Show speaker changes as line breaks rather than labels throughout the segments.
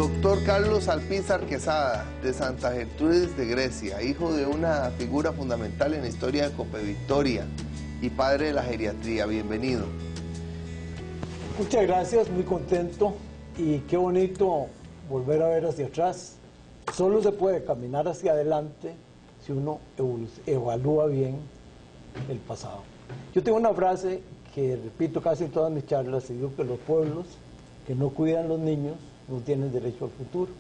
Doctor Carlos Alpizar Quesada, de Santa Gertrudis de Grecia, hijo de una figura fundamental en la historia de Copevictoria y padre de la geriatría. Bienvenido.
Muchas gracias, muy contento y qué bonito volver a ver hacia atrás. Solo se puede caminar hacia adelante si uno evalúa bien el pasado. Yo tengo una frase que repito casi en todas mis charlas y digo que los pueblos que no cuidan los niños no tienen derecho al futuro,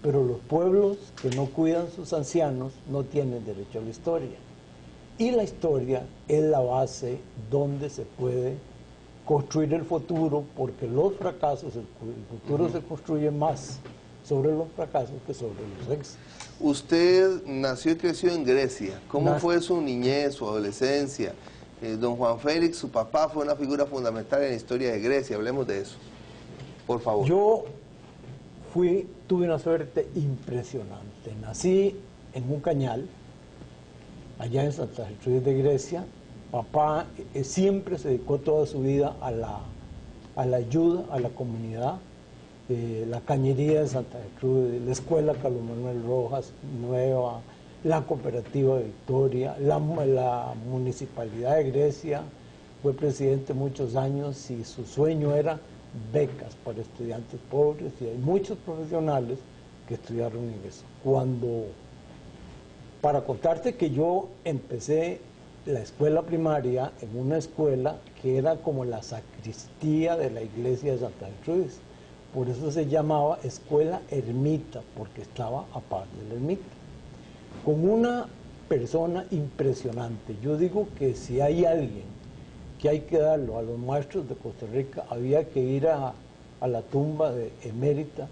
pero los pueblos que no cuidan sus ancianos no tienen derecho a la historia. Y la historia es la base donde se puede construir el futuro, porque los fracasos, el futuro se construye más sobre los fracasos que sobre los éxitos.
Usted nació y creció en Grecia. ¿Cómo fue su niñez, su adolescencia? Don Juan Félix, su papá, fue una figura fundamental en la historia de Grecia. Hablemos de eso, por favor.
Yo tuve una suerte impresionante. Nací en un cañal, allá en Santa Gertrudis de Grecia. Papá siempre se dedicó toda su vida a la ayuda a la comunidad. La cañería de Santa Gertrudis, la escuela Carlos Manuel Rojas Nueva, la cooperativa de Victoria, la municipalidad de Grecia. Fue presidente muchos años y su sueño era becas para estudiantes pobres, y hay muchos profesionales que estudiaron en eso. Para contarte que yo empecé la escuela primaria en una escuela que era como la sacristía de la iglesia de Santa Gertrudis. Por eso se llamaba Escuela Ermita, porque estaba aparte de la ermita. Con una persona impresionante. Yo digo que si hay alguien que hay que darlo a los maestros de Costa Rica, había que ir a la tumba de Emérita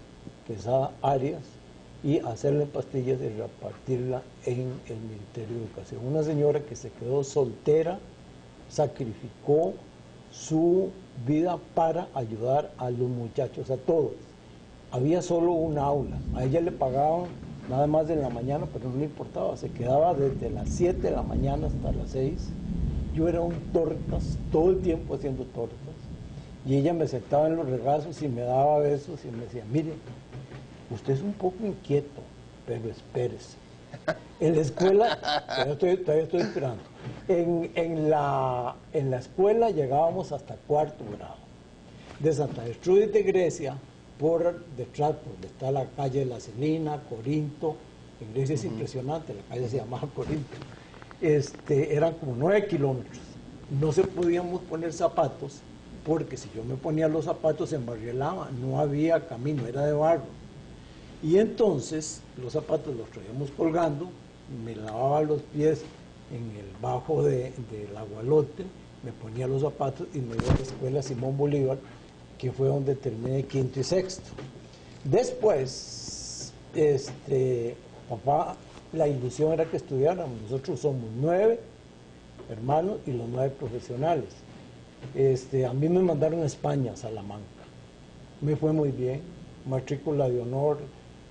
Quesada Arias y hacerle pastillas y repartirla en el Ministerio de Educación. Una señora que se quedó soltera, sacrificó su vida para ayudar a los muchachos, a todos. Había solo un aula, a ella le pagaban nada más en la mañana, pero no le importaba, se quedaba desde las 7 de la mañana hasta las 6. Yo era un tortas, todo el tiempo haciendo tortas, y ella me sentaba en los regazos y me daba besos y me decía, mire, usted es un poco inquieto, pero espérese. En la escuela, todavía estoy esperando, en la escuela llegábamos hasta cuarto grado. De Santa Gertrudis de Grecia, por detrás, donde está la calle de la Celina, Corinto, en Grecia es impresionante, la calle se llamaba Corinto. Eran como 9 kilómetros. No se podíamos poner zapatos, porque si yo me ponía los zapatos se embarrielaba, no había camino, era de barro. Y entonces los zapatos los traíamos colgando, me lavaba los pies en el bajo del agualote, me ponía los zapatos y me iba a la escuela Simón Bolívar, que fue donde terminé quinto y sexto. Después, papá, la ilusión era que estudiáramos. Nosotros somos 9 hermanos y los 9 profesionales. A mí me mandaron a España, a Salamanca. Me fue muy bien, matrícula de honor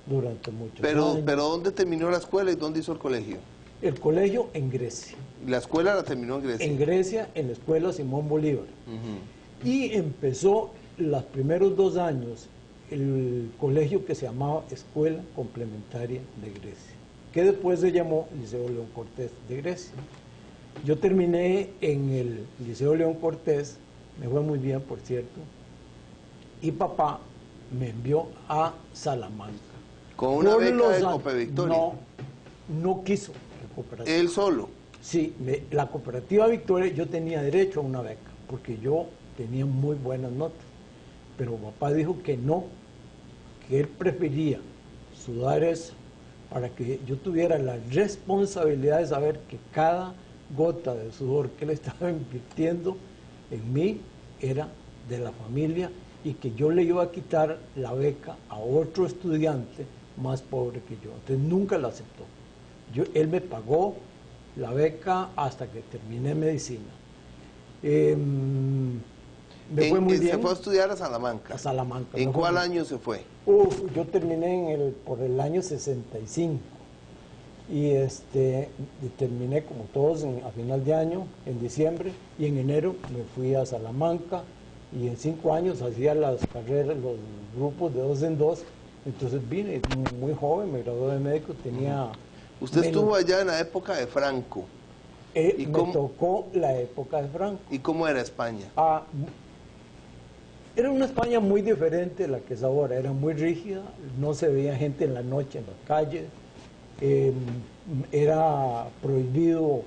durante muchos años.
Pero ¿dónde terminó la escuela y dónde hizo el colegio?
El colegio en Grecia.
¿La escuela la terminó en Grecia?
En Grecia, en la escuela Simón Bolívar. Y empezó los primeros 2 años el colegio que se llamaba Escuela Complementaria de Grecia, que después se llamó Liceo León Cortés de Grecia. Yo terminé en el Liceo León Cortés, me fue muy bien, por cierto, y papá me envió a Salamanca.
¿Con una beca de Copevictoria?
No quiso la cooperativa.
¿Él solo?
Sí, la cooperativa Victoria, yo tenía derecho a una beca, porque yo tenía muy buenas notas, pero papá dijo que no, que él prefería sudar eso para que yo tuviera la responsabilidad de saber que cada gota de sudor que él estaba invirtiendo en mí era de la familia y que yo le iba a quitar la beca a otro estudiante más pobre que yo. Entonces nunca la aceptó. Él me pagó la beca hasta que terminé medicina. Me fue muy bien.
¿Se fue a estudiar a Salamanca?
A Salamanca.
¿En cuál año se fue?
Yo terminé por el año 65 y terminé como todos a final de año, en diciembre, y en enero me fui a Salamanca y en 5 años hacía las carreras, los grupos de 2 en 2 Entonces vine muy joven, me gradué de médico, tenía...
Usted estuvo allá en la época de Franco.
Me tocó la época de Franco.
¿Y cómo era España?
Era una España muy diferente de la que es ahora, era muy rígida, no se veía gente en la noche en las calles, era prohibido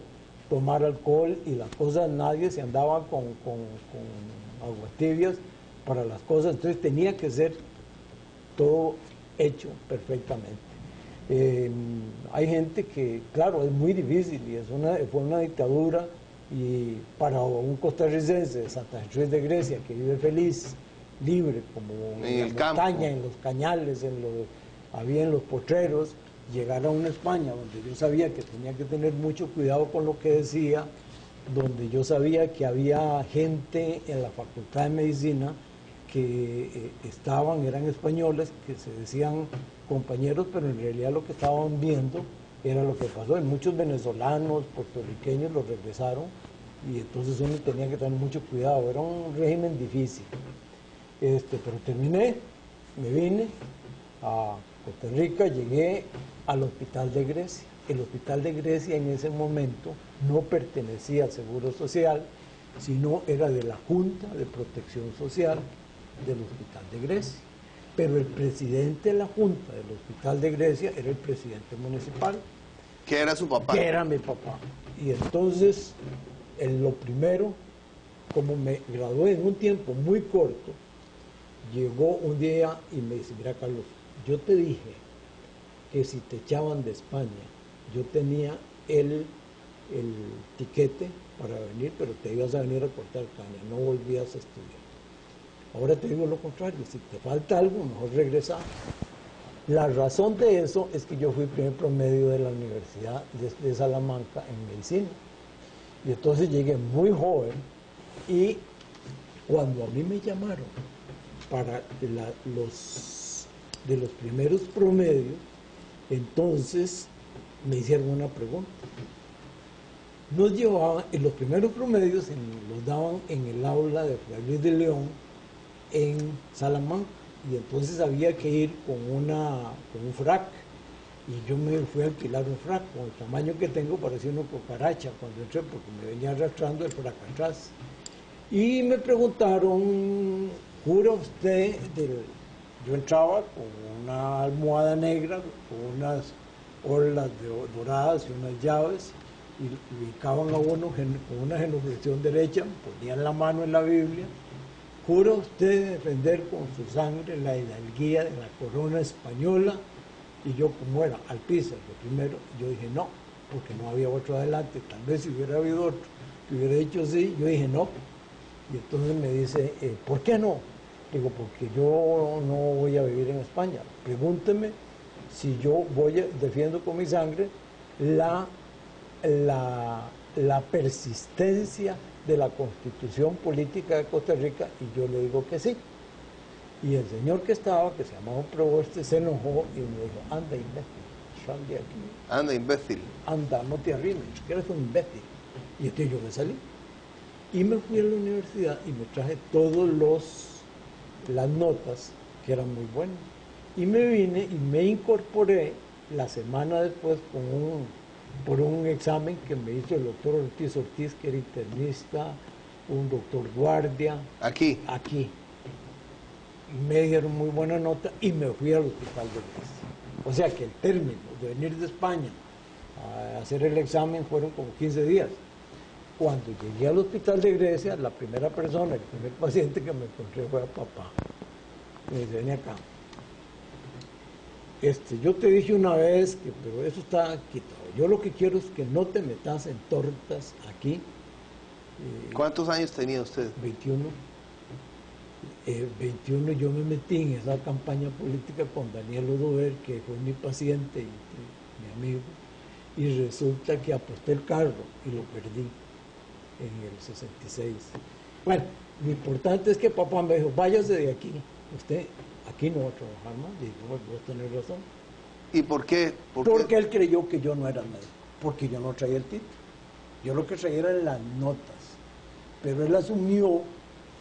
tomar alcohol y las cosas, nadie se andaba con aguas tibias para las cosas, entonces tenía que ser todo hecho perfectamente. Hay gente que, claro, es muy difícil y fue una dictadura, y para un costarricense de Santa Cruz de Grecia que vive feliz, libre, como en la montaña, en los cañales, había en los potreros, llegar a una España donde yo sabía que tenía que tener mucho cuidado con lo que decía, donde yo sabía que había gente en la Facultad de Medicina que eran españoles, que se decían compañeros, pero en realidad lo que estaban viendo era lo que pasó. Y muchos venezolanos, puertorriqueños los regresaron, y entonces uno tenía que tener mucho cuidado. Era un régimen difícil. Pero terminé, me vine a Costa Rica, llegué al Hospital de Grecia. El Hospital de Grecia en ese momento no pertenecía al Seguro Social, sino era de la Junta de Protección Social del Hospital de Grecia. Pero el presidente de la Junta del Hospital de Grecia era el presidente municipal.
¿Que era su papá?
Que era mi papá. Y entonces, lo primero, como me gradué en un tiempo muy corto, llegó un día y me dice: mira, Carlos, yo te dije que si te echaban de España, yo tenía el tiquete para venir, pero te ibas a venir a cortar caña, no volvías a estudiar. Ahora te digo lo contrario, si te falta algo, mejor regresar. La razón de eso es que yo fui primer promedio de la Universidad de Salamanca en medicina. Y entonces llegué muy joven, y cuando a mí me llamaron para de los primeros promedios, entonces me hicieron una pregunta. Nos llevaban, en los primeros promedios los daban en el aula de Fray Luis de León en Salamanca, y entonces había que ir con un frac, y yo me fui a alquilar un frac. Con el tamaño que tengo parecía una cucaracha cuando entré, porque me venía arrastrando el frac atrás. Y me preguntaron: ¿jura usted? Yo entraba con una almohada negra, con unas orlas doradas y unas llaves, y ubicaban a uno con una genuflexión derecha, ponían la mano en la Biblia. ¿Jura usted defender con su sangre la hidalguía de la corona española? Y yo, como era alpista, lo primero, yo dije no, porque no había otro adelante. Tal vez si hubiera habido otro que hubiera dicho sí, yo dije no. Y entonces me dice: ¿por qué no? Digo: porque yo no voy a vivir en España. Pregúnteme si yo defiendo con mi sangre la persistencia de la Constitución Política de Costa Rica, y yo le digo que sí. Y el señor que estaba, que se llamaba Proboste, se enojó y me dijo: anda, imbécil, sal de aquí.
Anda, imbécil.
Anda, no te arrimes, que eres un imbécil. Y entonces yo me salí. Y me fui a la universidad y me traje las notas, que eran muy buenas. Y me vine y me incorporé la semana después por un examen que me hizo el doctor Ortiz, que era internista, un doctor guardia.
¿Aquí?
Aquí. Y me dieron muy buena nota y me fui al Hospital de Grecia. O sea que el término de venir de España a hacer el examen fueron como 15 días. Cuando llegué al Hospital de Grecia, la primera persona, el primer paciente que me encontré fue a papá. Me dice: ven acá. Yo te dije una vez pero eso está quitado. Yo lo que quiero es que no te metas en tortas aquí.
¿Cuántos años tenía usted?
21. 21 yo me metí en esa campaña política con Daniel Odover, que fue mi paciente y mi amigo, y resulta que aposté el carro y lo perdí en el 66. Bueno, lo importante es que papá me dijo: váyase de aquí, usted aquí no va a trabajar más. Y digo: vos tenés razón.
¿Y por qué?
Porque él creyó que yo no era médico, porque yo no traía el título. Yo lo que traía eran las notas, pero él asumió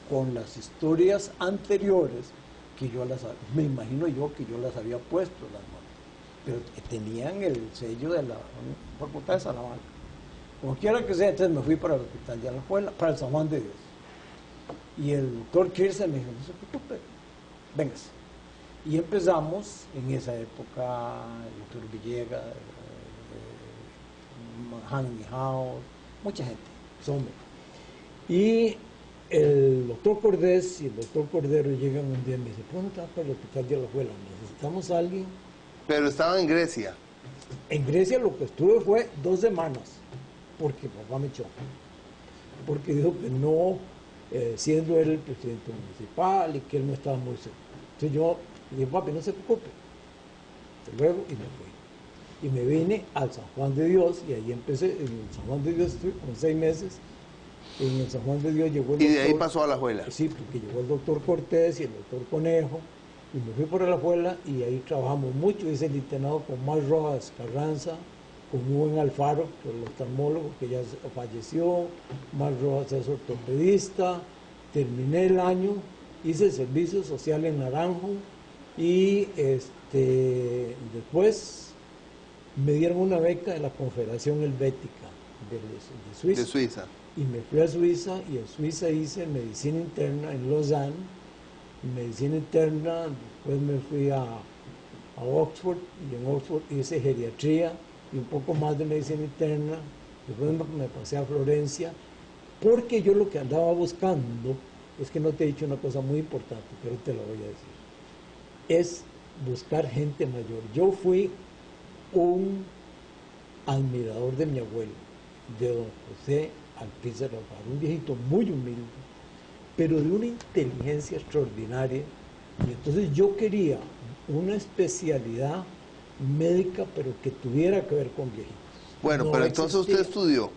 con las historias anteriores que yo me imagino yo que yo las había puesto las notas, pero que tenían el sello de la Facultad de Salamanca. Como quiera que sea, entonces me fui para el Hospital de Alajuela, para el San Juan de Dios. Y el doctor Kirsten me dijo, no se preocupe, véngase. Y empezamos en esa época, el doctor Villegas, Hanny House, mucha gente, Sommer. Y el doctor Cordés y el doctor Cordero llegan un día y me dicen, ¿por qué no te vas para el Hospital de Alajuela? Necesitamos a alguien.
Pero estaba en Grecia.
En Grecia lo que estuve fue 2 semanas, porque papá me echó. Porque dijo que no, siendo él el presidente municipal y que él no estaba muy seguro. Entonces yo le dije, papi, no se preocupe. Hasta luego, y me fui. Y me vine al San Juan de Dios, y ahí empecé. En el San Juan de Dios estuve como 6 meses. En el San Juan de Dios llegó el doctor.
Y de ahí pasó a Alajuela.
Sí, porque llegó el doctor Cortés y el doctor Conejo. Y me fui por Alajuela y ahí trabajamos mucho. Hice el internado con Mar Rojas Carranza, con Hugo Alfaro, que es el oftalmólogo que ya falleció. Mar Rojas es ortopedista. Terminé el año, hice el servicio social en Naranjo y después me dieron una beca de la Confederación Helvética de Suiza.
De Suiza.
Y me fui a Suiza, y en Suiza hice medicina interna en Lausanne, medicina interna, después me fui a Oxford, y en Oxford hice geriatría y un poco más de medicina interna, después me pasé a Florencia, porque yo lo que andaba buscando, es que no te he dicho una cosa muy importante, pero te la voy a decir, es buscar gente mayor. Yo fui un admirador de mi abuelo, de don José Alpizar Alfaro, un viejito muy humilde, pero de una inteligencia extraordinaria. Y entonces yo quería una especialidad médica, pero que tuviera que ver con viejitos.
Bueno,
No
pero entonces
existía.
usted estudió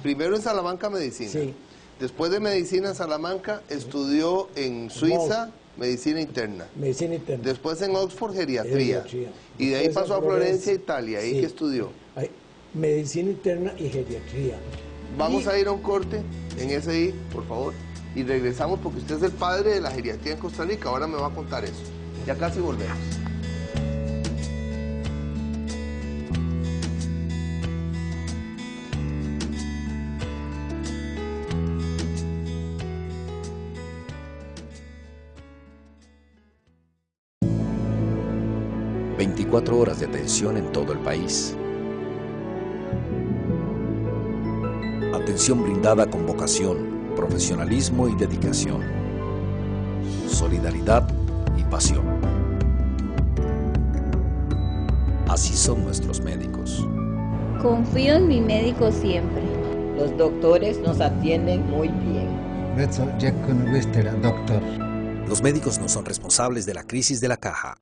primero en Salamanca medicina.
Sí.
Después de medicina en Salamanca, estudió en Suiza medicina interna.
Medicina interna.
Después en Oxford geriatría.
Geriatría.
Y de ahí
Después
pasó a Florencia, Italia. ¿Ahí
Sí.
que estudió?
Medicina interna y geriatría.
Vamos a ir a un corte en SI, por favor. Y regresamos porque usted es el padre de la geriatría en Costa Rica. Ahora me va a contar eso. Ya casi volvemos.
...24 horas de atención en todo el país. Atención brindada con vocación, profesionalismo y dedicación. Solidaridad y pasión. Así son nuestros médicos.
Confío en mi médico siempre.
Los doctores nos atienden muy bien.
Los médicos no son responsables de la crisis de la caja.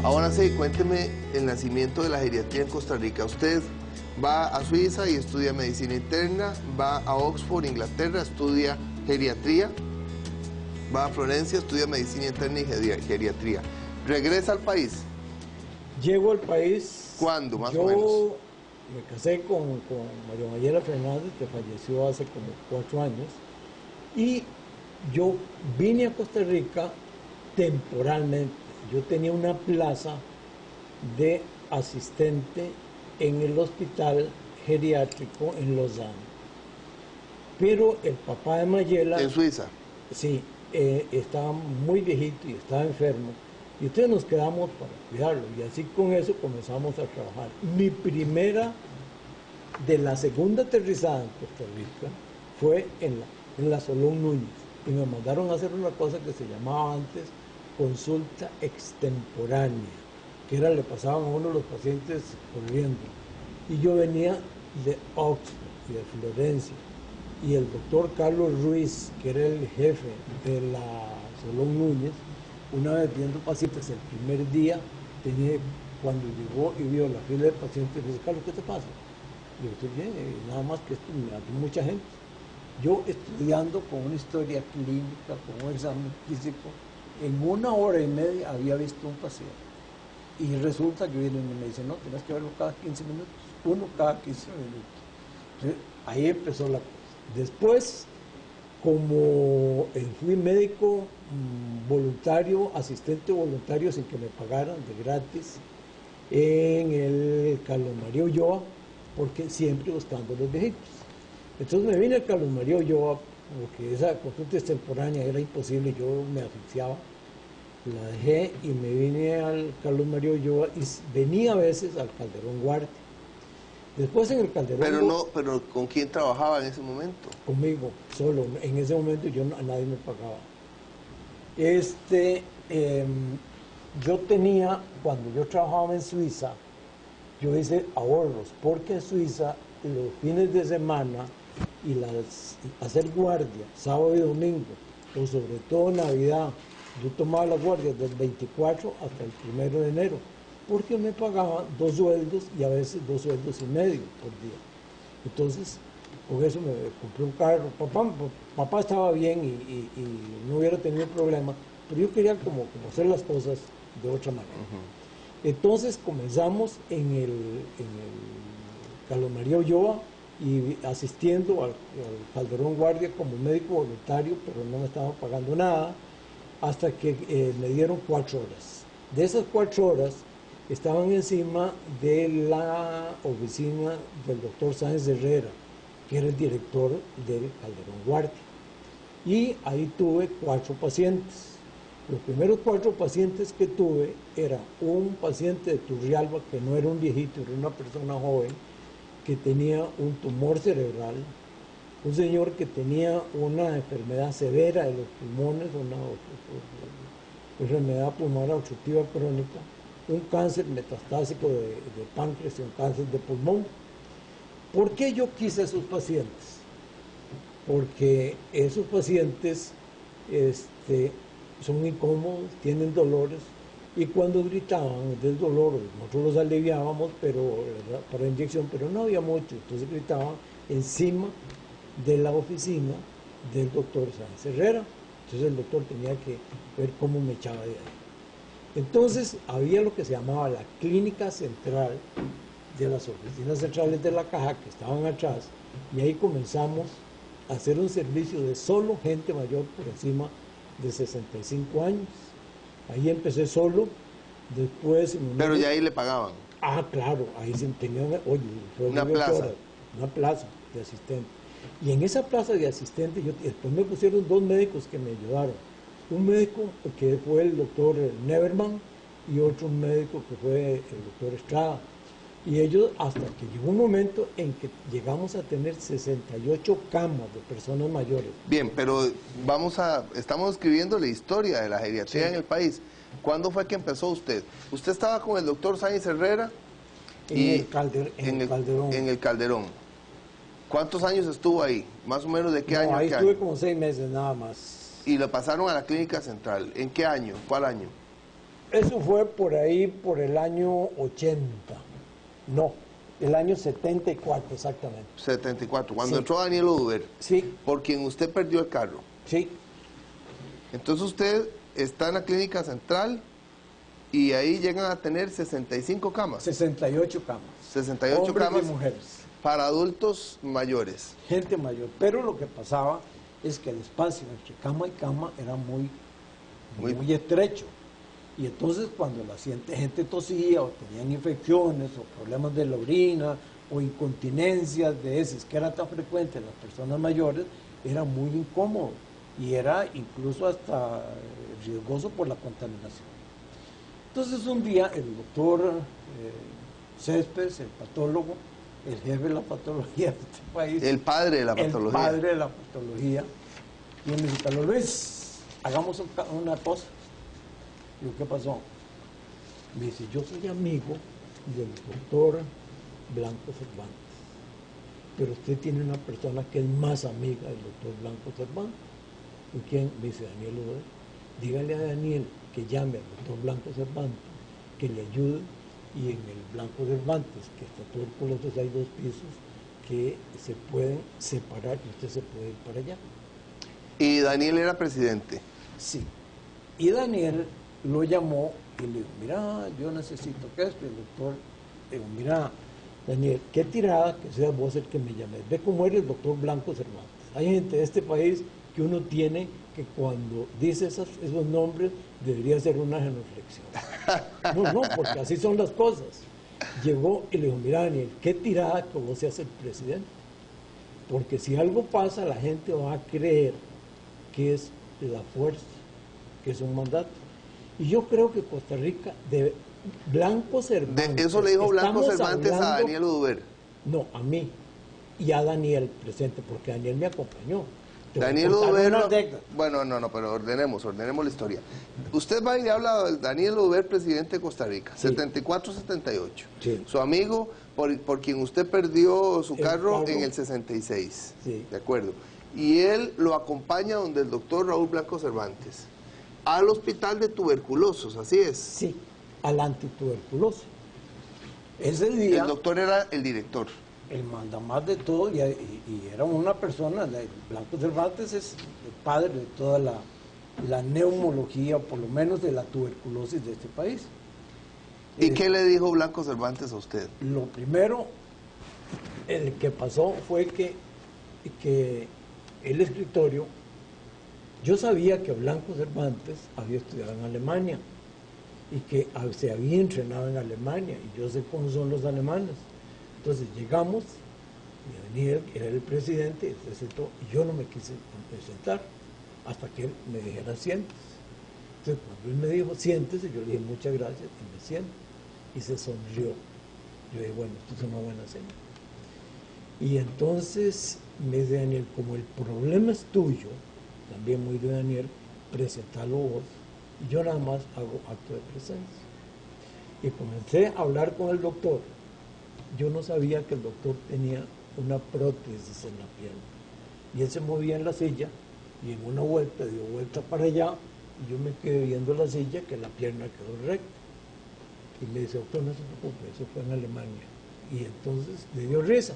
Ahora sí, cuénteme el nacimiento de la geriatría en Costa Rica. Usted va a Suiza y estudia medicina interna, va a Oxford, Inglaterra, estudia geriatría, va a Florencia, estudia medicina interna y geriatría. ¿Regresa al país?
Llego al país.
¿Cuándo, más
yo
o menos?
Me casé con María Mayela Fernández, que falleció hace como 4 años, y yo vine a Costa Rica temporalmente. Yo tenía una plaza de asistente en el hospital geriátrico en Lausanne. Pero el papá de Mayela...
¿En Suiza?
Sí, estaba muy viejito y estaba enfermo. Y entonces nos quedamos para cuidarlo. Y así con eso comenzamos a trabajar. Mi primera, de la segunda aterrizada en Costa Rica, fue en la Solón Núñez. Y me mandaron a hacer una cosa que se llamaba antes consulta extemporánea, que era, le pasaban a uno los pacientes corriendo. Y yo venía de Oxford y de Florencia. Y el doctor Carlos Ruiz, que era el jefe de la Solón Núñez, una vez viendo pacientes el primer día, cuando llegó y vio la fila de pacientes, le dice, Carlos, ¿qué te pasa? Y yo, estoy bien, nada más que esto, hay mucha gente. Yo estudiando con una historia clínica, con un examen físico, en 1 hora y media había visto un paciente. Y resulta que viene y me dice, no, tienes que verlo cada 15 minutos, uno cada 15 minutos. Entonces, ahí empezó la cosa. Después, como fui médico voluntario, asistente voluntario sin que me pagaran de gratis, en el Carlos María Ulloa, porque siempre buscando los viejitos. Entonces me vine al Carlos María Ulloa, porque esa consulta extemporánea era imposible, yo me asfixiaba. La dejé y me vine al Carlos María Ulloa y venía a veces al Calderón Guardia. Después en el Calderón...
Pero ¿con quién trabajaba en ese momento?
Conmigo, solo. En ese momento a nadie me pagaba. Yo tenía, cuando yo trabajaba en Suiza, yo hice ahorros, porque en Suiza los fines de semana y hacer guardia, sábado y domingo, o sobre todo Navidad, yo tomaba las guardias del 24 hasta el 1 de enero, porque me pagaban 2 sueldos y a veces 2 sueldos y medio por día. Entonces, con eso me compré un carro. Papá estaba bien y no hubiera tenido problema, pero yo quería como hacer las cosas de otra manera. Entonces comenzamos en el Carlos María Ulloa y asistiendo al Calderón Guardia como médico voluntario, pero no me estaban pagando nada, hasta que me dieron 4 horas. De esas 4 horas estaban encima de la oficina del doctor Sáenz Herrera, que era el director del Calderón Guardia. Y ahí tuve 4 pacientes. Los primeros 4 pacientes que tuve era un paciente de Turrialba, que no era un viejito, era una persona joven, que tenía un tumor cerebral, un señor que tenía una enfermedad severa de los pulmones, una enfermedad pulmonar obstructiva crónica, un cáncer metastásico de páncreas y un cáncer de pulmón. ¿Por qué yo quise a esos pacientes? Porque esos pacientes son incómodos, tienen dolores, y cuando gritaban del dolor, nosotros los aliviábamos para inyección, pero no había mucho, entonces gritaban encima de la oficina del doctor Sáenz Herrera. Entonces el doctor tenía que ver cómo me echaba de ahí. Entonces había lo que se llamaba la clínica central de las oficinas centrales de la caja, que estaban atrás, y ahí comenzamos a hacer un servicio de solo gente mayor por encima de 65 años. Ahí empecé solo, después...
Pero ya ahí le pagaban.
Ah, claro, ahí se tenía
una plaza.
Una plaza de asistente. Y en esa plaza de asistente, después me pusieron 2 médicos que me ayudaron. Un médico que fue el doctor Neverman y otro médico que fue el doctor Estrada. Y ellos, hasta que llegó un momento en que llegamos a tener 68 camas de personas mayores.
Bien, pero estamos escribiendo la historia de la geriatría en el país. ¿Cuándo fue que empezó usted? Usted estaba con el doctor Sáenz Herrera
en el Calderón.
¿Cuántos años estuvo ahí? Más o menos, ¿de qué año?
Ahí estuve como 6 meses nada más.
Y lo pasaron a la clínica central. ¿En qué año? ¿Cuál año?
Eso fue por ahí, por el año 80. No, el año 74 exactamente.
74, cuando
sí.
entró Daniel Oduber.
Sí.
Por quien usted perdió el carro.
Sí.
Entonces usted está en la clínica central y ahí llegan a tener 65 camas.
68 camas.
68
hombres
camas
y mujeres.
Para adultos mayores.
Gente mayor. Pero lo que pasaba es que el espacio entre cama y cama era muy estrecho. Y entonces cuando la gente tosía o tenían infecciones o problemas de la orina o incontinencias de heces que eran tan frecuentes en las personas mayores, era muy incómodo y era incluso hasta riesgoso por la contaminación. Entonces un día el doctor Céspedes, el patólogo, el jefe de la patología de este país,
el padre de la patología.
El padre de la patología, y me dice: Carlos Luis, hagamos una cosa. Digo, ¿qué pasó? Me dice: yo soy amigo del doctor Blanco Cervantes, pero usted tiene una persona que es más amiga del doctor Blanco Cervantes. ¿Y quién? Me dice Daniel Oduber. Dígale a Daniel que llame al doctor Blanco Cervantes, que le ayude, y en el Blanco Cervantes, que está tuberculosos, hay 2 pisos que se pueden separar y usted se puede ir para allá.
¿Y Daniel era presidente?
Sí. Y Daniel lo llamó y le dijo, mira, yo necesito que esto. El doctor le dijo, mira, Daniel, qué tirada que seas vos el que me llames. Ve cómo eres el doctor Blanco Cervantes. Hay gente de este país que uno tiene que cuando dice esos nombres debería hacer una genuflexión. No, porque así son las cosas. Llegó y le dijo, mira, Daniel, qué tirada que vos seas el presidente. Porque si algo pasa, la gente va a creer que es la fuerza, que es un mandato. Y yo creo que Costa Rica debe... Blanco Cervantes...
Eso le dijo Blanco Cervantes a Daniel Oduber.
No, a mí y a Daniel presente, porque Daniel me acompañó.
Daniel Oduber... Bueno, no, pero ordenemos la historia. Usted va y le habla a Daniel Oduber, presidente de Costa Rica, sí. 74-78.
Sí.
Su amigo, por quien usted perdió su carro en el 66.
Sí.
De acuerdo. Y él lo acompaña donde el doctor Raúl Blanco Cervantes, al hospital de tuberculosos, ¿así es?
Sí, al antituberculoso. Ese día...
El doctor era el director.
El mandamás de todo, y era una persona, Blanco Cervantes es el padre de toda la neumología, por lo menos de la tuberculosis de este país.
¿Y qué le dijo Blanco Cervantes a usted?
Lo primero, el que pasó fue que el escritorio, yo sabía que Blanco Cervantes había estudiado en Alemania y que se había entrenado en Alemania, y yo sé cómo son los alemanes. Entonces llegamos, y Daniel era el presidente, se sentó, y yo no me quise sentar hasta que él me dijera siéntese. Entonces cuando él me dijo siéntese, yo le dije muchas gracias y me siento, y se sonrió. Yo dije, bueno, esto es una buena señal. Y entonces me dice Daniel, como el problema es tuyo, también muy de Daniel, presentalo vos, y yo nada más hago acto de presencia. Y comencé a hablar con el doctor. Yo no sabía que el doctor tenía una prótesis en la pierna. Y él se movía en la silla, y en una vuelta dio vuelta para allá, y yo me quedé viendo la silla, que la pierna quedó recta. Y me dice, doctor, no se preocupe, eso fue en Alemania. Y entonces le dio risa,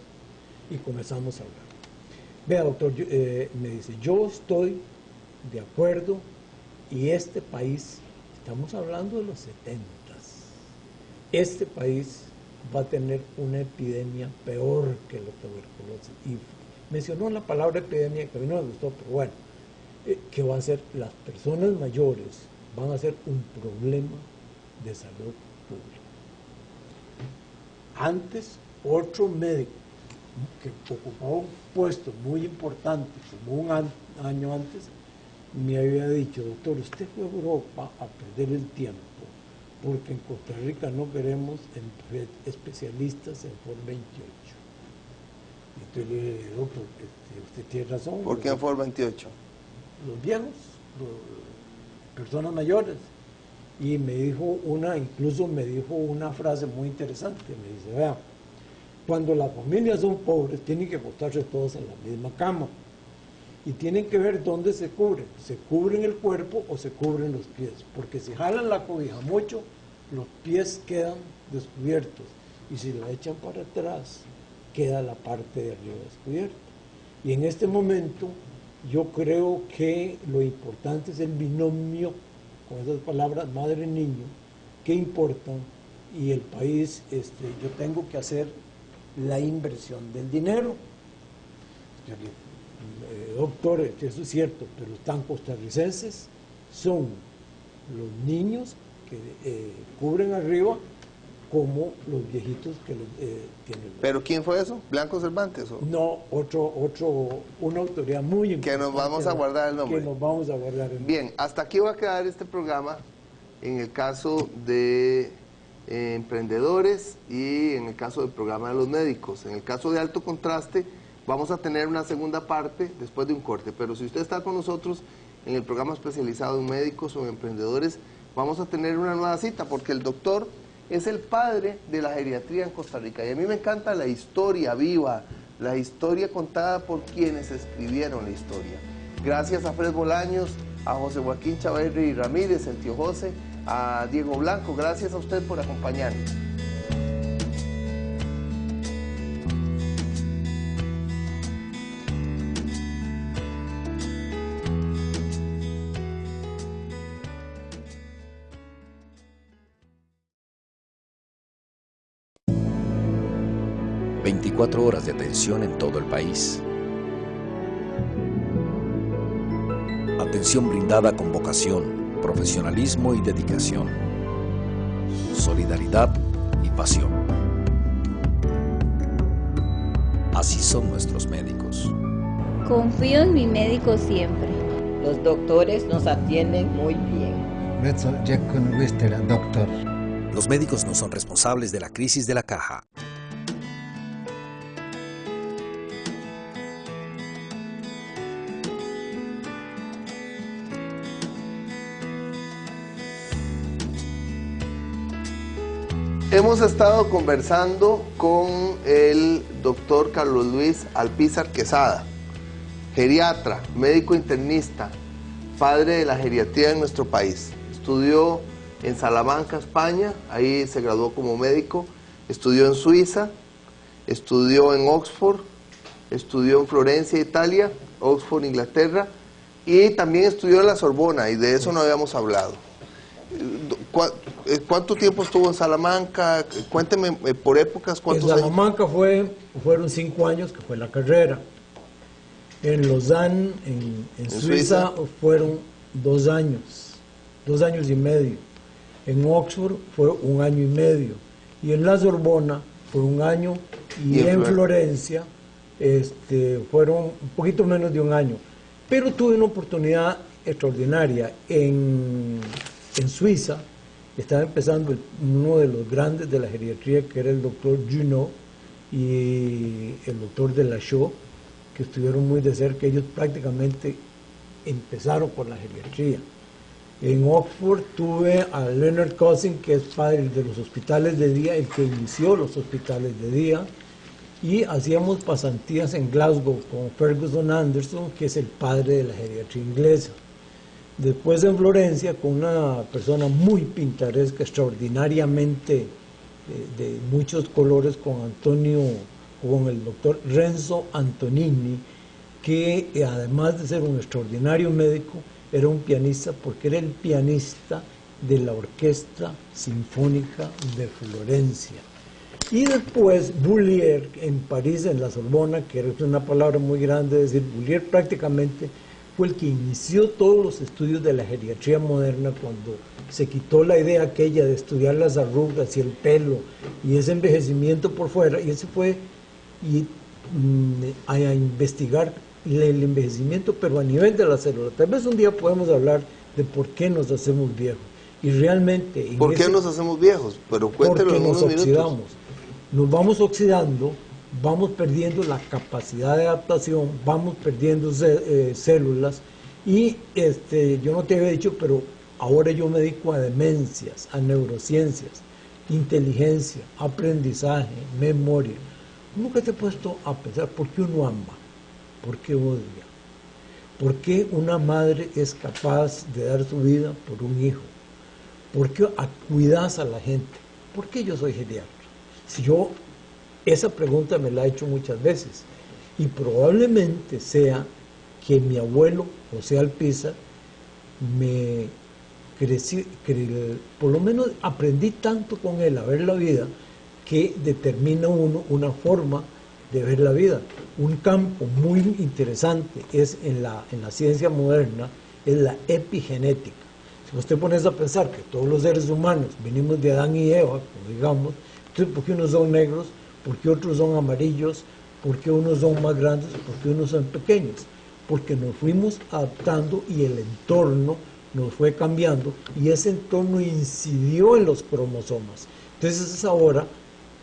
y comenzamos a hablar. Vea, doctor, me dice, yo estoy de acuerdo, y este país, estamos hablando de los 70s, este país va a tener una epidemia peor que la tuberculosis. Y mencionó la palabra epidemia, que a mí no me gustó, pero bueno, que va a ser, las personas mayores van a ser un problema de salud pública. Antes, otro médico que ocupaba un puesto muy importante, como un año antes, me había dicho, doctor, usted fue a Europa a perder el tiempo, porque en Costa Rica no queremos especialistas en FOR 28. Entonces le dije, doctor, usted tiene razón.
¿Por qué en FOR 28?
Los viejos, personas mayores. Y me dijo incluso me dijo una frase muy interesante. Me dice, vea, cuando las familias son pobres, tienen que acostarse todos en la misma cama. Y tienen que ver dónde se cubren. ¿Se cubren el cuerpo o se cubren los pies? Porque si jalan la cobija mucho, los pies quedan descubiertos. Y si la echan para atrás, queda la parte de arriba descubierta. Y en este momento, yo creo que lo importante es el binomio, con esas palabras, madre-niño, que importan. Y el país, yo tengo que hacer la inversión del dinero. Doctor, eso es cierto, pero tan costarricenses son los niños que cubren arriba como los viejitos que tienen.
¿Pero quién fue eso? ¿Blanco Cervantes? ¿O?
No, una autoridad muy importante.
Que nos vamos a guardar el nombre.
Que nos vamos a guardar el nombre.
Bien, hasta aquí va a quedar este programa en el caso de emprendedores y en el caso del programa de los médicos. En el caso de alto contraste, vamos a tener una segunda parte después de un corte, pero si usted está con nosotros en el programa especializado en médicos o en emprendedores, vamos a tener una nueva cita, porque el doctor es el padre de la geriatría en Costa Rica, y a mí me encanta la historia viva, la historia contada por quienes escribieron la historia. Gracias a Fred Bolaños, a José Joaquín Chavarri Ramírez, el tío José, a Diego Blanco, gracias a usted por acompañarnos.
24 horas de atención en todo el país. Atención brindada con vocación, profesionalismo y dedicación. Solidaridad y pasión. Así son nuestros médicos.
Confío en mi médico siempre.
Los doctores nos atienden muy bien.
Los médicos no son responsables de la crisis de la Caja.
Hemos estado conversando con el doctor Carlos Luis Alpizar Quesada, geriatra, médico internista, padre de la geriatría en nuestro país. Estudió en Salamanca, España, ahí se graduó como médico, estudió en Suiza, estudió en Oxford, estudió en Florencia, Italia, Oxford, Inglaterra, y también estudió en la Sorbona, y de eso no habíamos hablado. ¿Cuánto tiempo estuvo en Salamanca? Cuénteme por épocas, ¿cuántos
en
años?
Salamanca fueron 5 años, que fue la carrera. En Lausanne, en Suiza, fueron 2 años, 2 años y medio. En Oxford fue 1 año y medio. Y en la Sorbona fue 1 año. Y en Florencia fueron un poquito menos de 1 año. Pero tuve una oportunidad extraordinaria. En Suiza estaba empezando uno de los grandes de la geriatría, que era el doctor Junot y el doctor Delachaux, que estuvieron muy de cerca. Ellos prácticamente empezaron con la geriatría. En Oxford tuve a Leonard Cousin, que es padre de los hospitales de día, el que inició los hospitales de día, y hacíamos pasantías en Glasgow con Ferguson Anderson, que es el padre de la geriatría inglesa. Después en Florencia, con una persona muy pintoresca, extraordinariamente de muchos colores, con el doctor Renzo Antonini, que además de ser un extraordinario médico, era un pianista, porque era el pianista de la Orquesta Sinfónica de Florencia. Y después Boullier, en París, en la Sorbona, que es una palabra muy grande decir, Boullier prácticamente fue el que inició todos los estudios de la geriatría moderna, cuando se quitó la idea aquella de estudiar las arrugas y el pelo y ese envejecimiento por fuera, y ese fue a investigar el envejecimiento, pero a nivel de la célula. Tal vez un día podemos hablar de por qué nos hacemos viejos. Y realmente...
¿Por qué nos hacemos viejos? Pero cuéntelo en unos minutos.
Nos vamos oxidando, vamos perdiendo la capacidad de adaptación, vamos perdiendo células, y yo no te había dicho, pero ahora yo me dedico a demencias, a neurociencias, inteligencia, aprendizaje, memoria. Nunca te he puesto a pensar por qué uno ama, por qué odia, por qué una madre es capaz de dar su vida por un hijo, por qué cuidas a la gente, por qué yo soy geriatra. Esa pregunta me la he hecho muchas veces, y probablemente sea que mi abuelo, José Alpizar, por lo menos aprendí tanto con él a ver la vida, que determina una forma de ver la vida. Un campo muy interesante es en la ciencia moderna, es la epigenética. Si usted pones a pensar que todos los seres humanos venimos de Adán y Eva, como digamos, entonces ¿por qué unos son negros? ¿Por qué otros son amarillos? ¿Por qué unos son más grandes? ¿Por qué unos son pequeños? Porque nos fuimos adaptando y el entorno nos fue cambiando, y ese entorno incidió en los cromosomas. Entonces ahora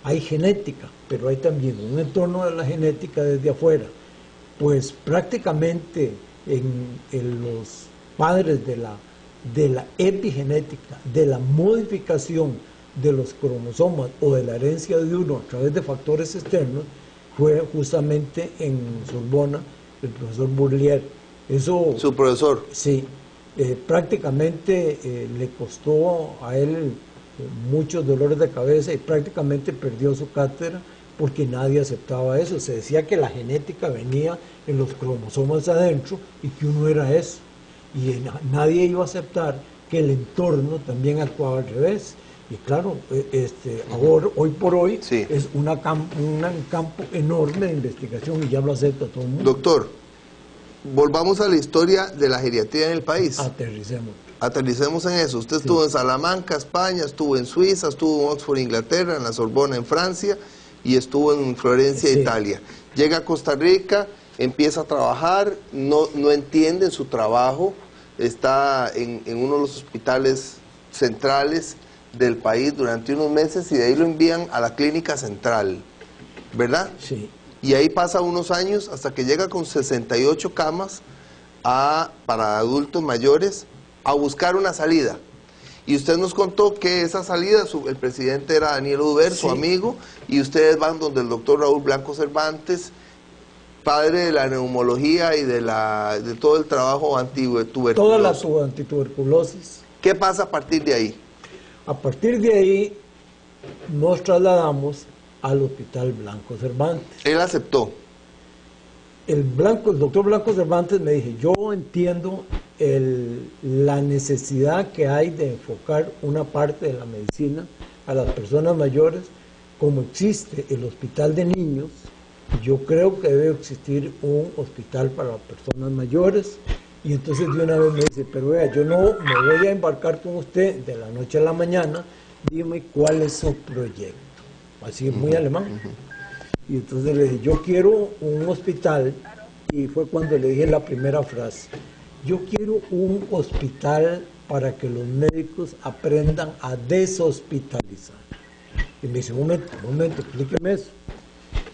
hay genética, pero hay también un entorno de la genética desde afuera. Pues prácticamente en los padres de la epigenética, de la modificación de los cromosomas o de la herencia de uno a través de factores externos, fue justamente en Sorbona el profesor Bourlier. Eso,
¿su profesor?
Sí, prácticamente le costó a él muchos dolores de cabeza, y prácticamente perdió su cátedra porque nadie aceptaba eso. Se decía que la genética venía en los cromosomas adentro y que uno era eso, y nadie iba a aceptar que el entorno también actuaba al revés. Y claro, ahora, hoy por hoy,
Sí.
es un campo enorme de investigación y ya lo acepta todo el mundo.
Doctor, volvamos a la historia de la geriatría en el país.
Aterricemos.
Aterricemos en eso. Usted estuvo en Salamanca, España, estuvo en Suiza, estuvo en Oxford, Inglaterra, en la Sorbona, en Francia, y estuvo en Florencia,
Sí.
Italia. Llega a Costa Rica, empieza a trabajar, no entiende su trabajo, está en uno de los hospitales centrales del país durante unos meses y de ahí lo envían a la clínica central, ¿verdad?
Sí.
Y ahí pasa unos años hasta que llega con 68 camas para adultos mayores a buscar una salida. Y usted nos contó que esa salida, el presidente era Daniel Uber, su
Sí.
amigo, y ustedes van donde el doctor Raúl Blanco Cervantes, padre de la neumología y de todo el trabajo antituberculoso.
Toda la antituberculosis.
¿Qué pasa a partir de ahí?
A partir de ahí nos trasladamos al Hospital Blanco Cervantes.
Él aceptó.
El doctor Blanco Cervantes me dije, yo entiendo la necesidad que hay de enfocar una parte de la medicina a las personas mayores, como existe el hospital de niños, yo creo que debe existir un hospital para personas mayores. Y entonces de una vez me dice, pero vea, yo no me voy a embarcar con usted de la noche a la mañana, dime cuál es su proyecto. Así muy alemán. Y entonces le dije, yo quiero un hospital, y fue cuando le dije la primera frase, yo quiero un hospital para que los médicos aprendan a deshospitalizar. Y me dice, un momento, explíqueme eso.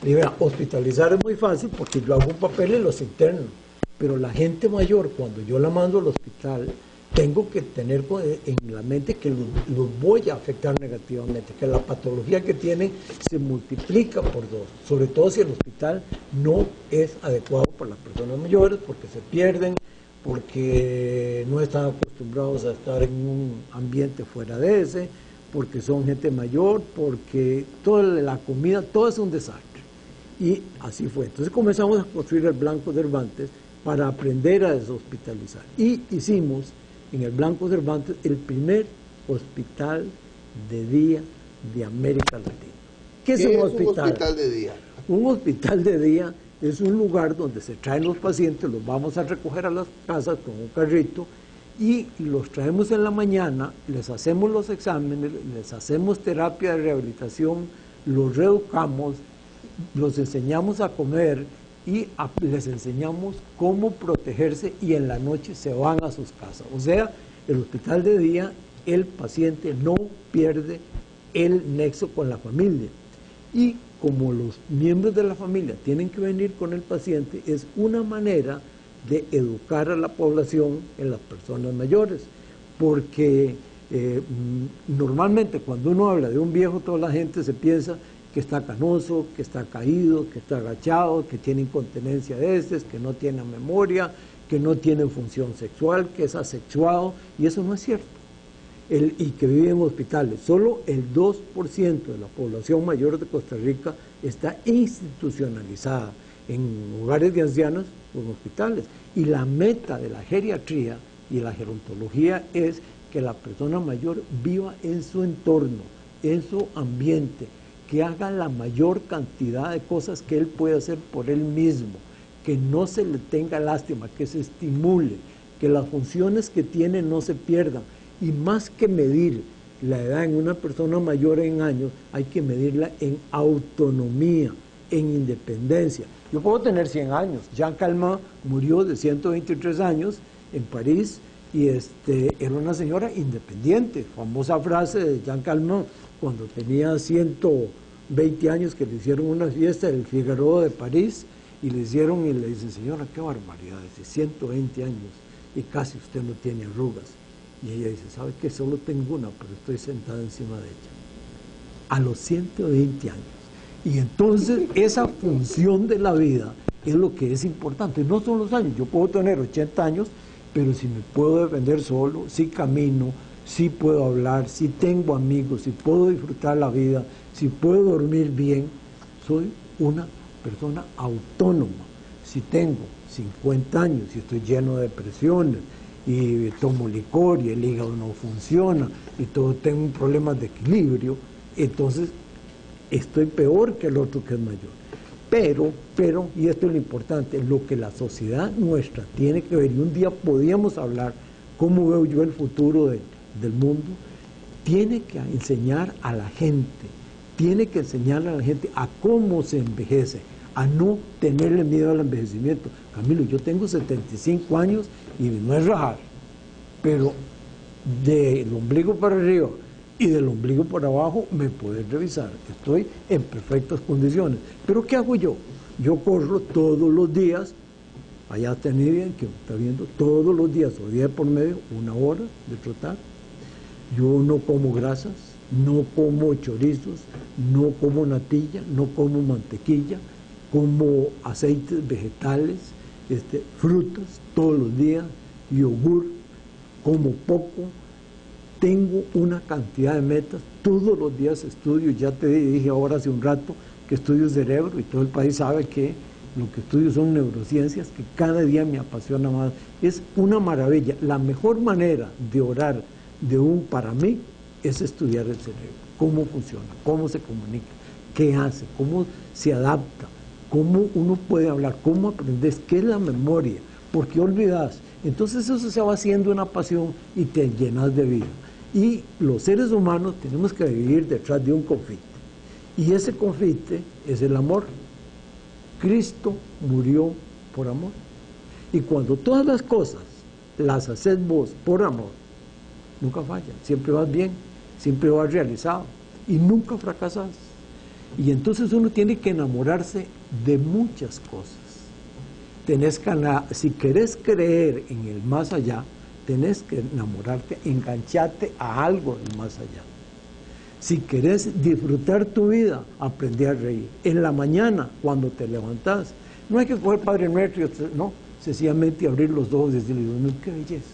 Le dije, hospitalizar es muy fácil porque yo hago un papel y los interno. Pero la gente mayor, cuando yo la mando al hospital, tengo que tener en la mente que los voy a afectar negativamente, que la patología que tienen se multiplica por 2, sobre todo si el hospital no es adecuado para las personas mayores, porque se pierden, porque no están acostumbrados a estar en un ambiente fuera de ese, porque son gente mayor, porque toda la comida, todo es un desastre. Y así fue. Entonces comenzamos a construir el Blanco Cervantes para aprender a deshospitalizar. Y hicimos en el Blanco Cervantes el primer hospital de día de América Latina. ¿Qué es un hospital
de día?
Un hospital de día es un lugar donde se traen los pacientes, los vamos a recoger a las casas con un carrito y los traemos en la mañana, les hacemos los exámenes, les hacemos terapia de rehabilitación, los reeducamos, los enseñamos a comer y les enseñamos cómo protegerse y en la noche se van a sus casas. O sea, el hospital de día, el paciente no pierde el nexo con la familia. Y como los miembros de la familia tienen que venir con el paciente, es una manera de educar a la población en las personas mayores. Porque normalmente cuando uno habla de un viejo, toda la gente se piensa que está canoso, que está caído, que está agachado, que tiene incontinencia de heces, que no tiene memoria, que no tiene función sexual, que es asexuado, y eso no es cierto. Y que vive en hospitales. Solo el 2% de la población mayor de Costa Rica está institucionalizada en hogares de ancianos o en hospitales. Y la meta de la geriatría y la gerontología es que la persona mayor viva en su entorno, en su ambiente, que haga la mayor cantidad de cosas que él puede hacer por él mismo, que no se le tenga lástima, que se estimule, que las funciones que tiene no se pierdan. Y más que medir la edad en una persona mayor en años, hay que medirla en autonomía, en independencia. Yo puedo tener 100 años. Jean Calment murió de 123 años en París y era una señora independiente. Famosa frase de Jean Calment, cuando tenía 120 años, que le hicieron una fiesta del Figaro de París y le dicen, señora, qué barbaridad, dice, 120 años y casi usted no tiene arrugas. Y ella dice, ¿sabe qué? Solo tengo una, pero estoy sentada encima de ella. A los 120 años. Y entonces esa función de la vida es lo que es importante. No son los años, yo puedo tener 80 años, pero si me puedo defender solo, si camino, si puedo hablar, si tengo amigos, si puedo disfrutar la vida, si puedo dormir bien, soy una persona autónoma. Si tengo 50 años y estoy lleno de depresiones y tomo licor y el hígado no funciona y todo tengo problemas de equilibrio, entonces estoy peor que el otro que es mayor. Pero, y esto es lo importante, lo que la sociedad nuestra tiene que ver, y un día podíamos hablar cómo veo yo el futuro del mundo, tiene que enseñar a la gente, a cómo se envejece, a no tenerle miedo al envejecimiento. Camilo, yo tengo 75 años y no es rajar, pero del ombligo para arriba y del ombligo para abajo me puedes revisar, estoy en perfectas condiciones. Pero ¿qué hago yo? Yo corro todos los días, allá está Nidia, que está viendo, todos los días, o día por medio, 1 hora de trotar. Yo no como grasas, no como chorizos, no como natilla, no como mantequilla, como aceites vegetales, frutas todos los días, yogur, como poco. Tengo una cantidad de metas, todos los días estudio, ya te dije ahora hace un rato que estudio cerebro y todo el país sabe que lo que estudio son neurociencias, que cada día me apasiona más. Es una maravilla. La mejor manera de orar para mí es estudiar el cerebro, cómo funciona, cómo se comunica, qué hace, cómo se adapta, cómo uno puede hablar, cómo aprendes, qué es la memoria, por qué olvidas. Entonces eso se va haciendo una pasión y te llenas de vida. Y los seres humanos tenemos que vivir detrás de un confite. Y ese confite es el amor. Cristo murió por amor. Y cuando todas las cosas las haces vos por amor, nunca fallan, siempre vas bien, siempre vas realizado y nunca fracasas. Y entonces uno tiene que enamorarse de muchas cosas. Si querés creer en el más allá, tenés que enamorarte, engancharte a algo del más allá. Si querés disfrutar tu vida, aprendí a reír. En la mañana, cuando te levantás, no hay que coger Padre Nuestro, no, sencillamente abrir los ojos y decirle, Dios mío, qué belleza.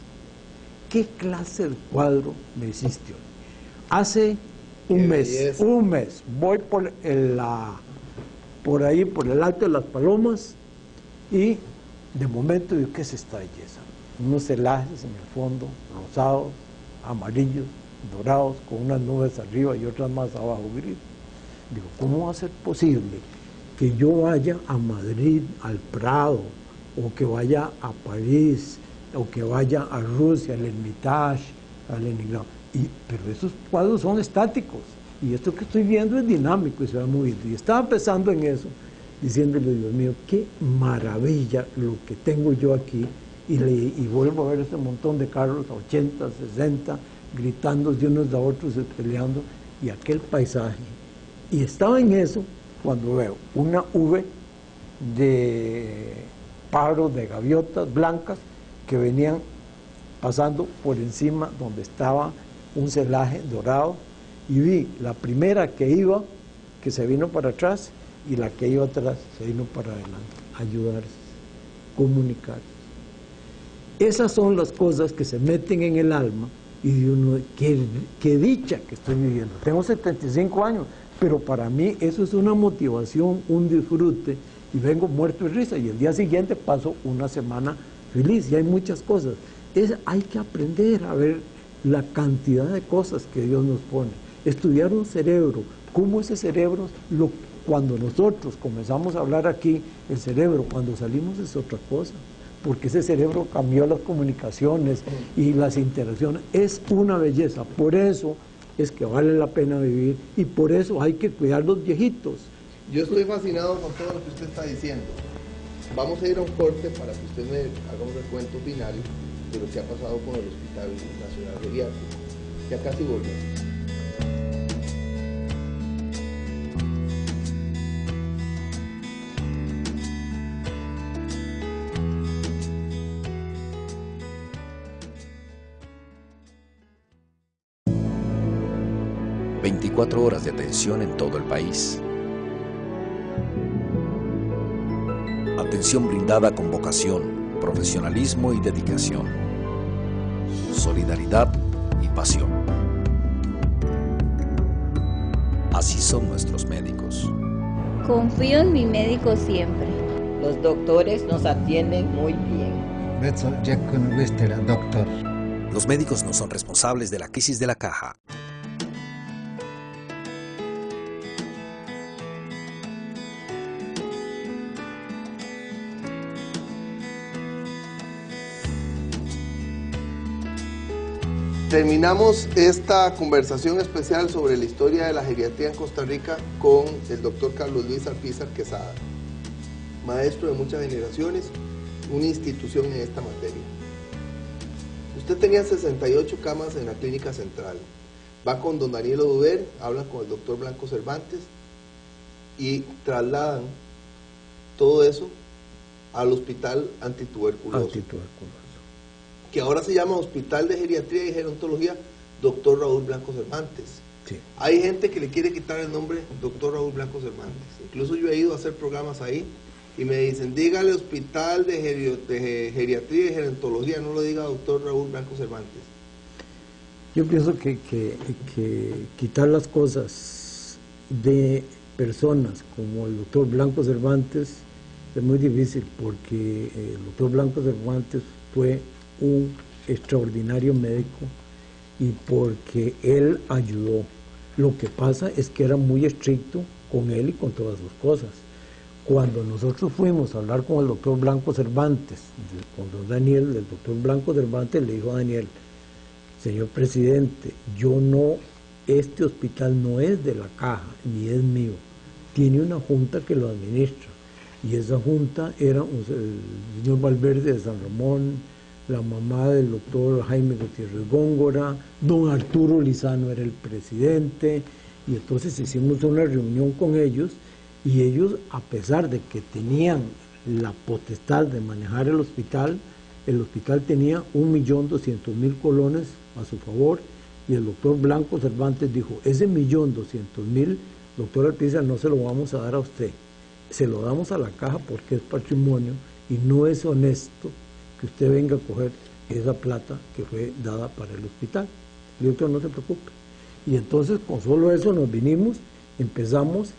¿Qué clase de cuadro me hiciste hoy? Hace un mes, voy por ahí, por el Alto de las Palomas, y de momento digo, ¿qué es esta belleza? Unos celajes en el fondo, rosados, amarillos, dorados, con unas nubes arriba y otras más abajo gris. Digo, ¿cómo va a ser posible que yo vaya a Madrid, al Prado, o que vaya a París, o que vaya a Rusia, al Hermitage, a Leningrado? Pero esos cuadros son estáticos, y esto que estoy viendo es dinámico y se va moviendo. Y estaba pensando en eso, diciéndole, Dios mío, qué maravilla lo que tengo yo aquí, y vuelvo a ver ese montón de carros a 80, 60, gritando de unos a otros, peleando, y aquel paisaje. Y estaba en eso cuando veo una V de pájaros, de gaviotas blancas, que venían pasando por encima donde estaba un celaje dorado, y vi la primera que iba, que se vino para atrás, y la que iba atrás se vino para adelante, ayudarse, comunicarse. Esas son las cosas que se meten en el alma y de uno, qué dicha que estoy viviendo. Tengo 75 años, pero para mí eso es una motivación, un disfrute, y vengo muerto de risa, y el día siguiente paso una semana feliz, y hay muchas cosas. Hay que aprender a ver la cantidad de cosas que Dios nos pone. Estudiar un cerebro, cómo ese cerebro, cuando nosotros comenzamos a hablar aquí, el cerebro, cuando salimos es otra cosa, porque ese cerebro cambió las comunicaciones y las interacciones. Es una belleza, por eso es que vale la pena vivir, y por eso hay que cuidar los viejitos.
Yo estoy fascinado con todo lo que usted está diciendo. Vamos a ir a un corte para que usted me haga un recuento final de lo que ha pasado con el Hospital Nacional Geriátrico. Ya casi volvemos.
Horas de atención en todo el país. Atención brindada con vocación, profesionalismo y dedicación. Solidaridad y pasión. Así son nuestros médicos.
Confío en mi médico siempre.
Los doctores nos atienden muy bien.
Los médicos no son responsables de la crisis de la caja.
Terminamos esta conversación especial sobre la historia de la geriatría en Costa Rica con el doctor Carlos Luis Alpizar Quesada, maestro de muchas generaciones, una institución en esta materia. Usted tenía 68 camas en la clínica central, va con don Daniel Oduber, habla con el doctor Blanco Cervantes y trasladan todo eso al hospital antituberculoso. Que ahora se llama Hospital de Geriatría y Gerontología Dr. Raúl Blanco Cervantes.
Sí.
Hay gente que le quiere quitar el nombre Dr. Raúl Blanco Cervantes. Incluso yo he ido a hacer programas ahí y me dicen, dígale Hospital de Geriatría y Gerontología, no lo diga Dr. Raúl Blanco Cervantes.
Yo pienso que quitar las cosas de personas como el doctor Blanco Cervantes es muy difícil, porque el doctor Blanco Cervantes fue un extraordinario médico y porque él ayudó. Lo que pasa es que era muy estricto con él y con todas sus cosas. Cuando nosotros fuimos a hablar con el doctor Blanco Cervantes, con don Daniel, el doctor Blanco Cervantes le dijo a Daniel, señor presidente, este hospital no es de la caja, ni es mío, tiene una junta que lo administra, y esa junta era el señor Valverde de San Ramón, la mamá del doctor Jaime Gutiérrez Góngora, don Arturo Lizano era el presidente, y entonces hicimos una reunión con ellos, y ellos, a pesar de que tenían la potestad de manejar el hospital tenía 1.200.000 colones a su favor, y el doctor Blanco Cervantes dijo, ese 1.200.000, doctor Alpizar, no se lo vamos a dar a usted, se lo damos a la caja porque es patrimonio, y no es honesto que usted venga a coger esa plata que fue dada para el hospital. Y el doctor, no se preocupe. Y entonces con solo eso nos vinimos, empezamos,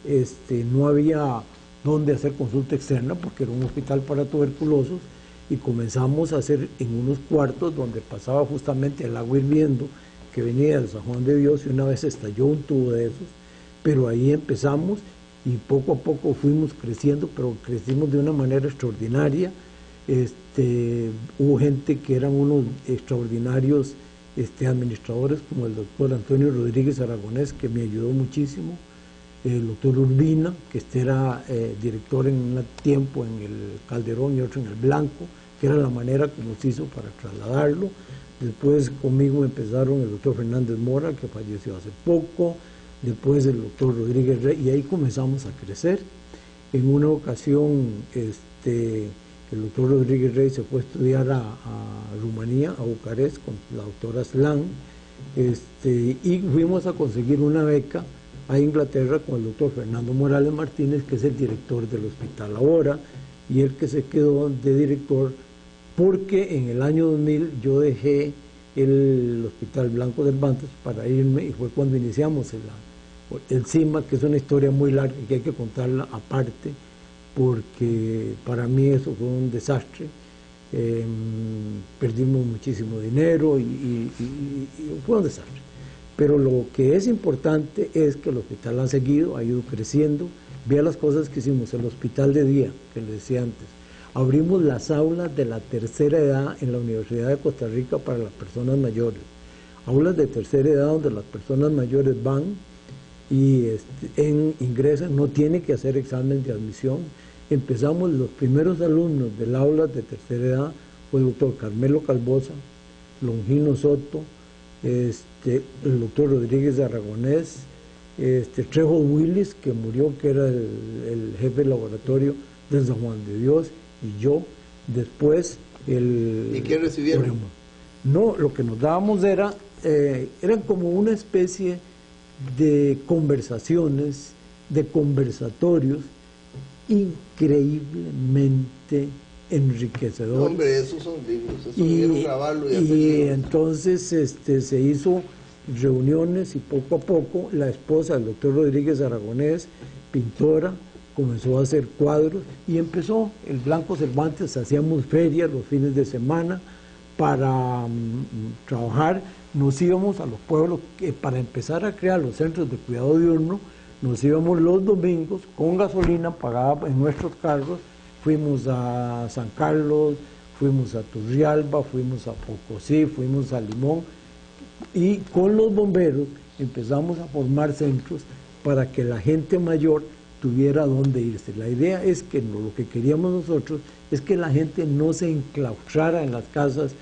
no había dónde hacer consulta externa porque era un hospital para tuberculosos, y comenzamos a hacer en unos cuartos donde pasaba justamente el agua hirviendo que venía del Sajón de Dios, y una vez estalló un tubo de esos, pero ahí empezamos y poco a poco fuimos creciendo, pero crecimos de una manera extraordinaria. Hubo gente que eran unos extraordinarios administradores, como el doctor Antonio Rodríguez Aragonés, que me ayudó muchísimo, el doctor Urbina, que era director en un tiempo en el Calderón y otro en el Blanco, que era la manera como se hizo para trasladarlo. Después conmigo empezaron el doctor Fernández Mora, que falleció hace poco, después el doctor Rodríguez Rey, y ahí comenzamos a crecer. En una ocasión el doctor Rodríguez Rey se fue a estudiar a Rumanía, a Bucarest, con la doctora Slan, y fuimos a conseguir una beca a Inglaterra con el doctor Fernando Morales Martínez, que es el director del hospital ahora, y el que se quedó de director porque en el año 2000 yo dejé el Hospital Blanco Cervantes para irme, y fue cuando iniciamos el CIMA, que es una historia muy larga y que hay que contarla aparte, porque para mí eso fue un desastre. Perdimos muchísimo dinero y fue un desastre. Pero lo que es importante es que el hospital ha seguido, ha ido creciendo. Vea las cosas que hicimos. El hospital de día, que les decía antes, abrimos las aulas de la tercera edad en la Universidad de Costa Rica para las personas mayores. Aulas de tercera edad donde las personas mayores van y ingresan, no tienen que hacer examen de admisión. Empezamos, los primeros alumnos del aula de tercera edad fue el doctor Carmelo Calbosa, Longino Soto, el doctor Rodríguez Aragonés, Trejo Willis, que murió, que era el jefe de laboratorio de San Juan de Dios, y yo. Después
¿Y qué recibieron?
No, lo que nos dábamos eran como una especie de conversaciones, de conversatorios increíblemente enriquecedores.
No, hombre, esos son libros, eso quiero grabarlo
y entonces se hizo reuniones, y poco a poco la esposa del doctor Rodríguez Aragonés, pintora, comenzó a hacer cuadros y empezó el Blanco Cervantes. Hacíamos ferias los fines de semana para trabajar. Nos íbamos a los pueblos para empezar a crear los centros de cuidado diurno. Nos íbamos los domingos con gasolina pagada en nuestros carros. Fuimos a San Carlos, fuimos a Turrialba, fuimos a Pocosí, fuimos a Limón, y con los bomberos empezamos a formar centros para que la gente mayor tuviera dónde irse. La idea es que lo que queríamos nosotros es que la gente no se enclaustrara en las casas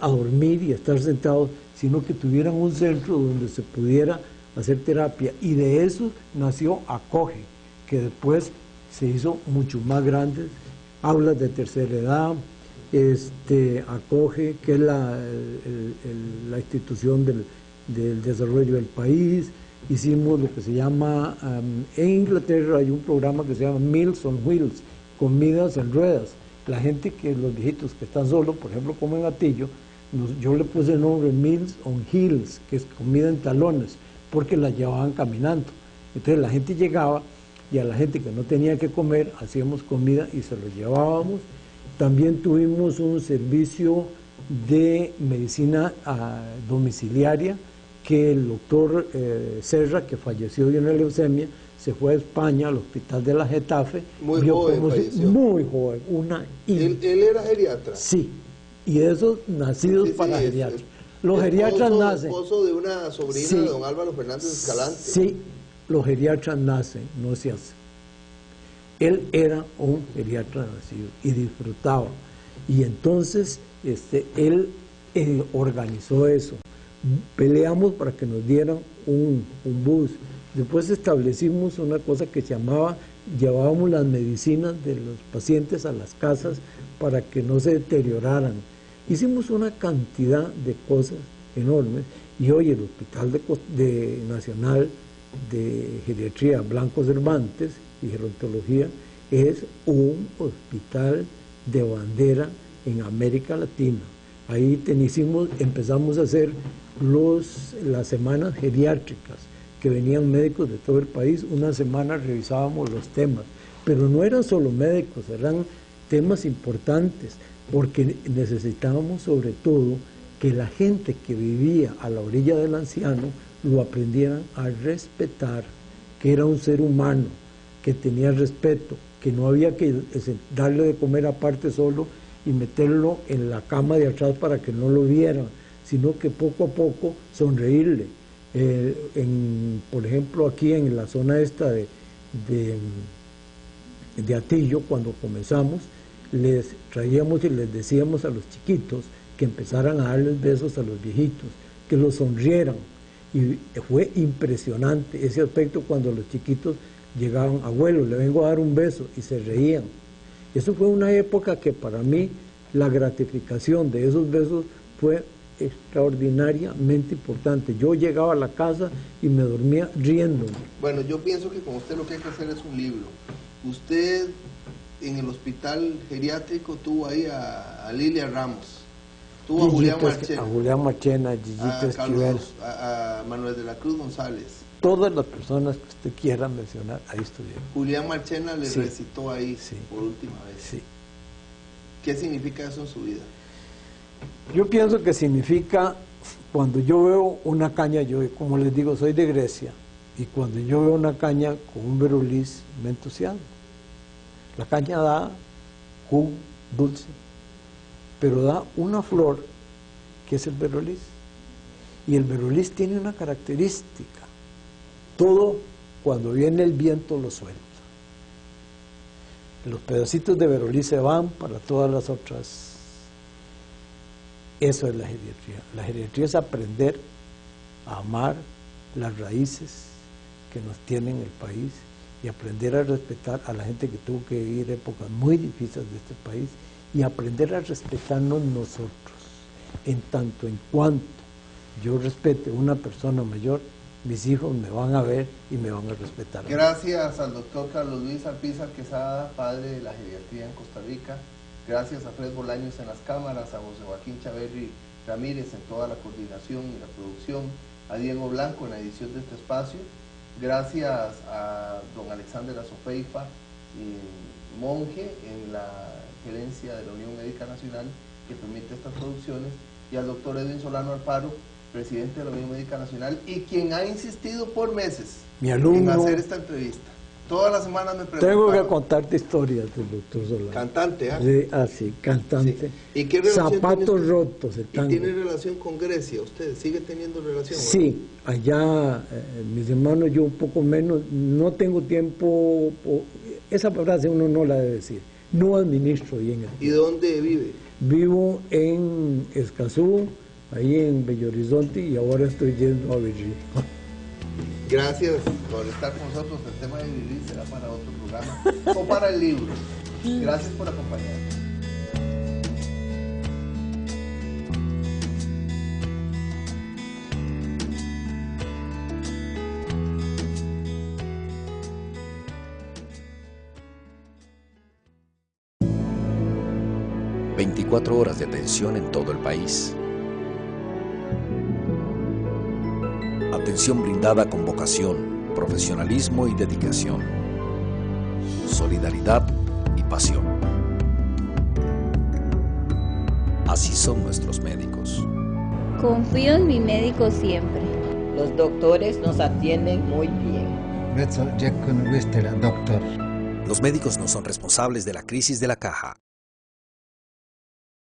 a dormir y a estar sentados, sino que tuvieran un centro donde se pudiera hacer terapia. Y de eso nació Acoge, que después se hizo mucho más grande. Aulas de tercera edad, Acoge, que es la institución del desarrollo del país. Hicimos lo que se llama, en Inglaterra hay un programa que se llama Meals on Wheels, comidas en ruedas. La gente los viejitos que están solos, por ejemplo, como en Atillo, yo le puse el nombre Meals on Heels, que es comida en talones, porque la llevaban caminando. Entonces la gente llegaba y a la gente que no tenía que comer, hacíamos comida y se lo llevábamos. También tuvimos un servicio de medicina domiciliaria, que el doctor Serra, que falleció de una leucemia, se fue a España, al hospital de la Getafe.
Muy joven falleció.
Muy joven.
¿Él era geriatra?
Sí, y esos nacidos para geriatras. Los geriatras nacen.
Esposo de una sobrina de don Álvaro Fernández Escalante.
Sí, los geriatras nacen, no se hacen. Él era un geriatra nacido y disfrutaba. Y entonces él organizó eso. Peleamos para que nos dieran un bus. Después establecimos una cosa que se llamaba, llevábamos las medicinas de los pacientes a las casas para que no se deterioraran. Hicimos una cantidad de cosas enormes y hoy el Hospital Nacional de Geriatría Blanco Cervantes y Gerontología es un hospital de bandera en América Latina. Ahí empezamos a hacer las semanas geriátricas, que venían médicos de todo el país. Una semana revisábamos los temas, pero no eran solo médicos, eran temas importantes, porque necesitábamos sobre todo que la gente que vivía a la orilla del anciano lo aprendieran a respetar, que era un ser humano, que tenía respeto, que no había que darle de comer aparte solo y meterlo en la cama de atrás para que no lo vieran, sino que poco a poco sonreírle. Por ejemplo, aquí en la zona esta de Atillo, cuando comenzamos, les traíamos y les decíamos a los chiquitos que empezaran a darles besos a los viejitos, que los sonrieran. Y fue impresionante ese aspecto cuando los chiquitos llegaban: abuelo, le vengo a dar un beso, y se reían. Eso fue una época que para mí la gratificación de esos besos fue extraordinariamente importante. Yo llegaba a la casa y me dormía riéndome.
Bueno, yo pienso que con usted lo que hay que hacer es un libro. Usted en el hospital geriátrico tuvo ahí a Lilia Ramos, tuvo a Julián Marchena,
Gillito Esquivel,
a Manuel de la Cruz González.
Todas las personas que usted quiera mencionar, ahí estuvieron.
Julián Marchena le recitó ahí por última vez.
Sí.
¿Qué significa eso en su vida?
Yo pienso que significa, cuando yo veo una caña, yo como les digo, soy de Grecia, y cuando yo veo una caña con un verolis, me entusiasmo. La caña da jugo dulce, pero da una flor que es el verolis, y el verolis tiene una característica: todo, cuando viene el viento, lo suelta. Los pedacitos de verolis se van para todas las otras. Eso es la geriatría. La geriatría es aprender a amar las raíces que nos tienen en el país y aprender a respetar a la gente que tuvo que vivir épocas muy difíciles de este país, y aprender a respetarnos nosotros. En tanto en cuanto yo respete a una persona mayor, mis hijos me van a ver y me van a respetar.
Gracias al doctor Carlos Luis Alpizar Quesada, padre de la geriatría en Costa Rica. Gracias a Fred Bolaños en las cámaras, a José Joaquín Chaverri Ramírez en toda la coordinación y la producción, a Diego Blanco en la edición de este espacio. Gracias a don Alexander Azofeifa monje en la gerencia de la Unión Médica Nacional, que permite estas producciones, y al doctor Edwin Solano Alfaro, presidente de la Unión Médica Nacional, y quien ha insistido por meses
Mi alumno,
en hacer esta entrevista. Todas las semanas me preguntan.
tengo que contarte historias del doctor Solano.
Cantante, ¿ah?
Sí, así, cantante.
Sí. ¿Y qué relación
Zapatos
tiene usted?
rotos, el
¿Y
tango.
tiene relación con Grecia? ¿Usted sigue teniendo relación?
Sí, allá mis hermanos, yo un poco menos, no tengo tiempo, esa frase uno no la debe decir, no administro bien el
¿Y
tiempo.
dónde vive?
Vivo en Escazú, ahí en Bello Horizonte, y ahora estoy yendo a Berry.
Gracias por estar con nosotros. El tema de vivir será para otro programa o para el libro. Gracias por acompañarnos.
...24 horas de atención en todo el país. Atención brindada con vocación, profesionalismo y dedicación. Solidaridad y pasión. Así son nuestros médicos.
Confío en mi médico siempre.
Los doctores nos atienden muy bien.
Los médicos no son responsables de la crisis de la caja.